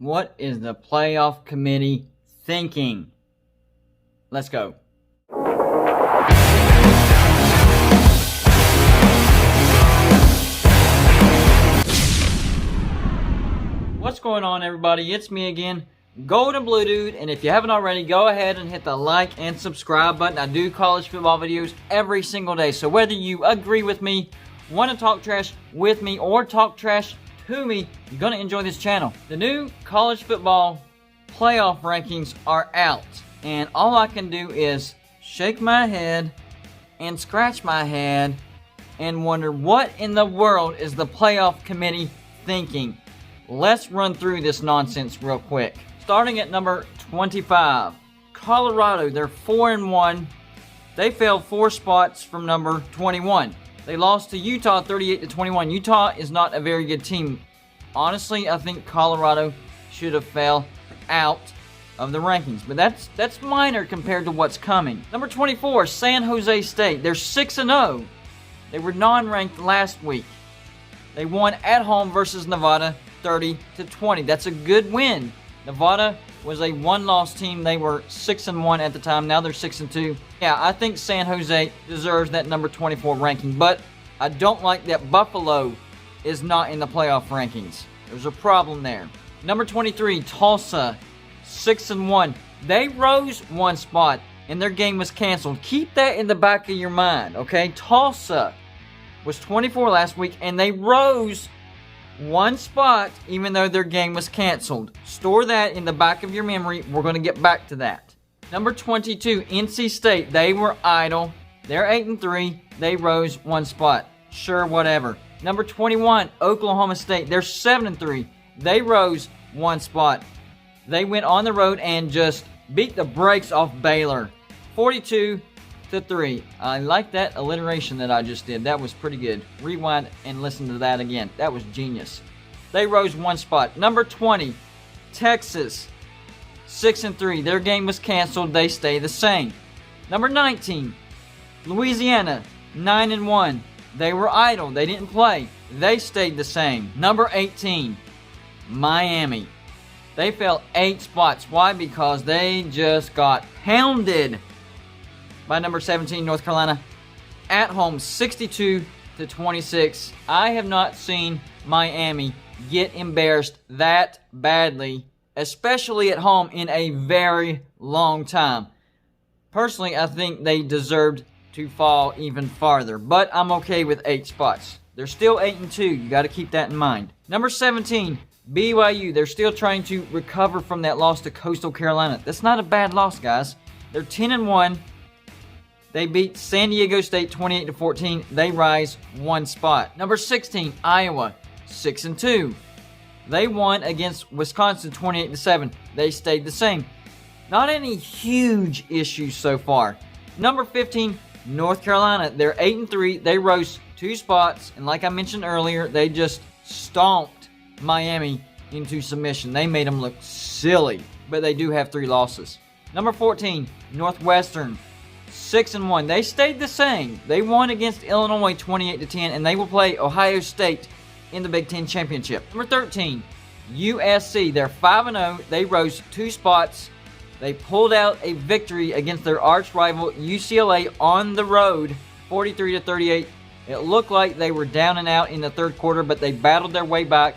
What is the playoff committee thinking? Let's go. What's going on, everybody? It's me again, Golden Blue Dude, and if you haven't already, go ahead and hit the like and subscribe button. I do college football videos every single day, so whether you agree with me, want to talk trash with me, or talk trash to me, you're going to enjoy this channel. The new college football playoff rankings are out, and all I can do is shake my head and scratch my head and wonder what in the world is the playoff committee thinking. Let's run through this nonsense real quick. Starting at number 25, Colorado. They're 4-1. They fell 4 spots from number 21. They lost to Utah 38-21. Utah is not a very good team. Honestly, I think Colorado should have fell out of the rankings, but that's minor compared to what's coming. Number 24, San Jose State. They're 6-0. They were non-ranked last week. They won at home versus Nevada 30-20. That's a good win. Nevada was a one-loss team. They were 6-1 at the time. Now they're 6-2. Yeah, I think San Jose deserves that number 24 ranking, but I don't like that Buffalo is not in the playoff rankings. There's a problem there. Number 23, Tulsa, 6-1. They rose 1 spot, and their game was canceled. Keep that in the back of your mind, okay? Tulsa was 24 last week, and they rose 1 spot even though their game was canceled. Store that in the back of your memory. We're going to get back to that. Number 22, N.C.State. They were idle. They're 8-3. They rose 1 spot. Sure, whatever. Number 21, Oklahoma State. They're 7-3. They rose 1 spot. They went on the road and just beat the brakes off Baylor, 42-3. I like that alliteration that I just did. That was pretty good. Rewind and listen to that again. That was genius. They rose 1 spot. Number 20, Texas, 6-3. Their game was canceled. They stay the same. Number 19, Louisiana, 9-1. They were idle. They didn't play. They stayed the same. Number 18, Miami. They fell 8 spots. Why? Because they just got pounded by number 17, North Carolina, at home, 62-26. I have not seen Miami get embarrassed that badly, especially at home, in a very long time. Personally, I think they deserved to fall even farther, but I'm okay with 8 spots. They're still 8-2. You got to keep that in mind. Number 17, BYU. They're still trying to recover from that loss to Coastal Carolina. That's not a bad loss, guys. They're 10-1. They beat San Diego State 28-14. They rise 1 spot. Number 16, Iowa, 6-2. They won against Wisconsin 28-7. They stayed the same. Not any huge issues so far. Number 15, North Carolina. They're 8-3. They rose 2 spots. And like I mentioned earlier, they just stomped Miami into submission. They made them look silly. But they do have 3 losses. Number 14, Northwestern, 6-1. They stayed the same. They won against Illinois 28-10, and they will play Ohio State in the Big Ten Championship. Number 13, USC. They're 5-0. They rose 2 spots. They pulled out a victory against their arch rival UCLA on the road, 43-38. It looked like they were down and out in the third quarter, but they battled their way back.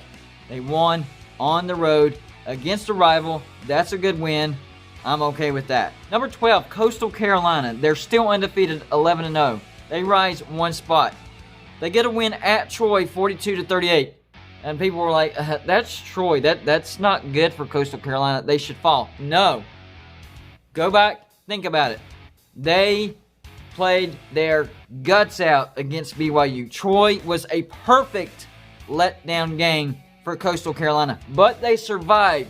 They won on the road against a rival. That's a good win. I'm okay with that. Number 12, Coastal Carolina. They're still undefeated, 11-0. They rise 1 spot. They get a win at Troy, 42-38. And people were like, that's Troy. That's not good for Coastal Carolina. They should fall. No. Go back, think about it. They played their guts out against BYU. Troy was a perfect letdown game for Coastal Carolina, but they survived.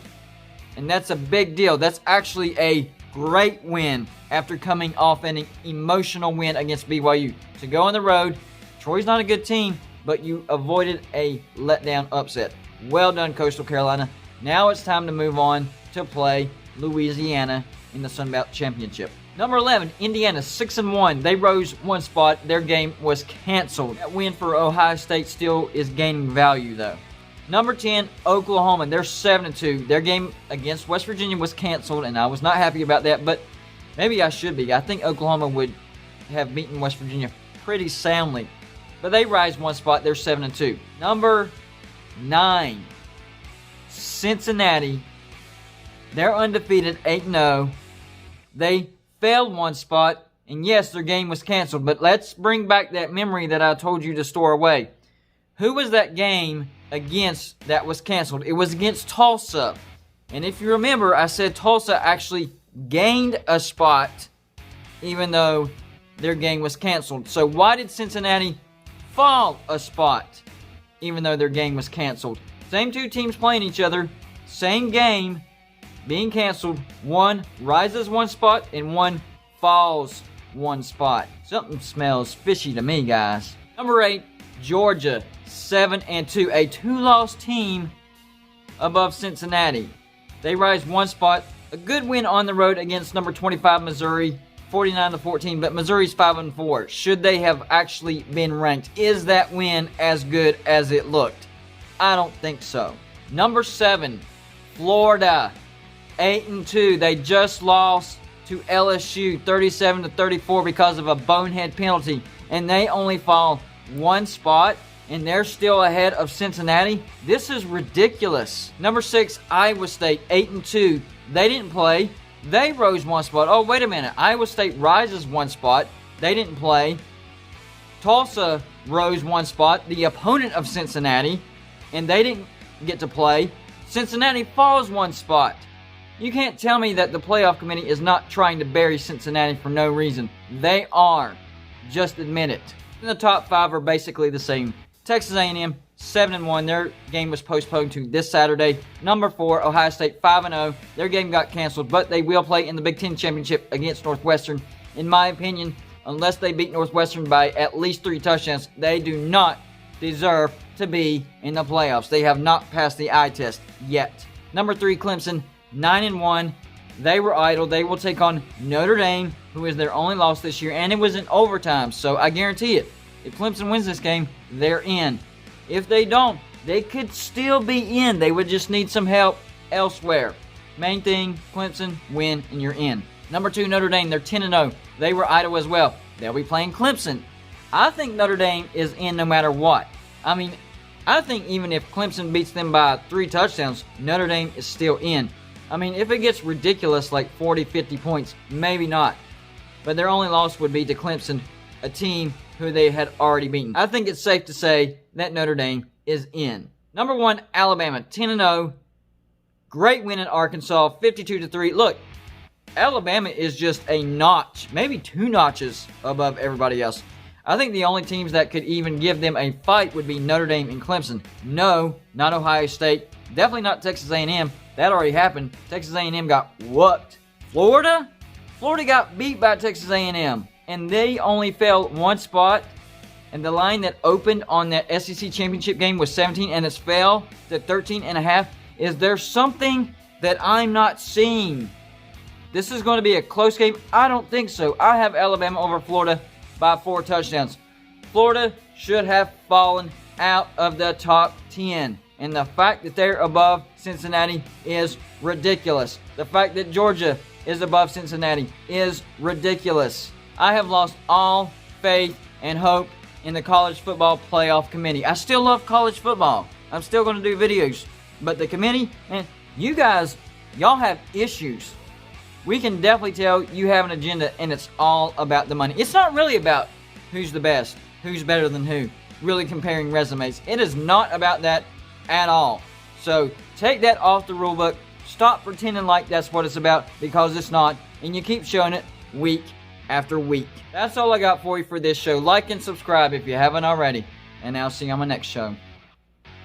And that's a big deal. That's actually a great win after coming off an emotional win against BYU. To go on the road, Troy's not a good team, but you avoided a letdown upset. Well done, Coastal Carolina. Now it's time to move on to play Louisiana in the Sun Belt Championship. Number 11, Indiana, 6-1. They rose 1 spot. Their game was canceled. That win for Ohio State still is gaining value, though. Number 10, Oklahoma. They're 7-2. Their game against West Virginia was canceled, and I was not happy about that, but maybe I should be. I think Oklahoma would have beaten West Virginia pretty soundly. But they rise one spot. They're 7-2. Number 9, Cincinnati. They're undefeated, 8-0. They failed one spot, and yes, their game was canceled. But let's bring back that memory that I told you to store away. Who was that game against that was canceled? It was against Tulsa. And if you remember, I said Tulsa actually gained a spot even though their game was canceled. So why did Cincinnati fall a spot even though their game was canceled? Same two teams playing each other, same game being canceled. One rises one spot and one falls one spot. Something smells fishy to me, guys. Number 8, Georgia, 7-2. A 2-loss team above Cincinnati. They rise one spot. A good win on the road against number 25 Missouri, 49-14. But Missouri's 5-4. Should they have actually been ranked? Is that win as good as it looked? I don't think so. Number 7, Florida, 8-2. They just lost to LSU 37-34 because of a bonehead penalty, and they only fall one spot, and they're still ahead of Cincinnati. This is ridiculous. Number 6, Iowa State, 8-2. They didn't play. They rose one spot. Oh, wait a minute. Iowa State rises one spot. They didn't play. Tulsa rose one spot, the opponent of Cincinnati, and they didn't get to play. Cincinnati falls one spot. You can't tell me that the playoff committee is not trying to bury Cincinnati for no reason. They are. Just admit it. And the top 5 are basically the same. Texas A&M, 7-1. Their game was postponed to this Saturday. Number 4, Ohio State, 5-0. Their game got canceled, but they will play in the Big Ten Championship against Northwestern. In my opinion, unless they beat Northwestern by at least 3 touchdowns, they do not deserve to be in the playoffs. They have not passed the eye test yet. Number 3, Clemson, 9-1. They were idle. They will take on Notre Dame, who is their only loss this year, and it was in overtime, so I guarantee it. If Clemson wins this game, they're in. If they don't, they could still be in. They would just need some help elsewhere. Main thing, Clemson, win, and you're in. Number 2, Notre Dame, they're 10-0. They were idle as well. They'll be playing Clemson. I think Notre Dame is in no matter what. I mean, I think even if Clemson beats them by 3 touchdowns, Notre Dame is still in. I mean, if it gets ridiculous like 40, 50 points, maybe not. But their only loss would be to Clemson, a team who they had already beaten. I think it's safe to say that Notre Dame is in. Number 1, Alabama, 10-0. Great win in Arkansas, 52-3. Look, Alabama is just a notch, maybe 2 notches above everybody else. I think the only teams that could even give them a fight would be Notre Dame and Clemson. No, not Ohio State. Definitely not Texas A&M. That already happened. Texas A&M got whooped. Florida got beat by Texas A&M, and they only fell one spot. And the line that opened on that SEC championship game was 17, and it's fell to 13.5. Is there something that I'm not seeing? This is going to be a close game. I don't think so. I have Alabama over Florida by 4 touchdowns. Florida should have fallen out of the top 10. And the fact that they're above Cincinnati is ridiculous. The fact that Georgia is above Cincinnati is ridiculous. I have lost all faith and hope in the college football playoff committee. I still love college football. I'm still going to do videos. But the committee, man, you guys, y'all have issues. We can definitely tell you have an agenda, and it's all about the money. It's not really about who's the best, who's better than who, really comparing resumes. It is not about that at all. So take that off the rule book. Stop pretending like that's what it's about, because it's not, and you keep showing it week after week. That's all I got for you for this show. Like and subscribe if you haven't already, and I'll see you on my next show.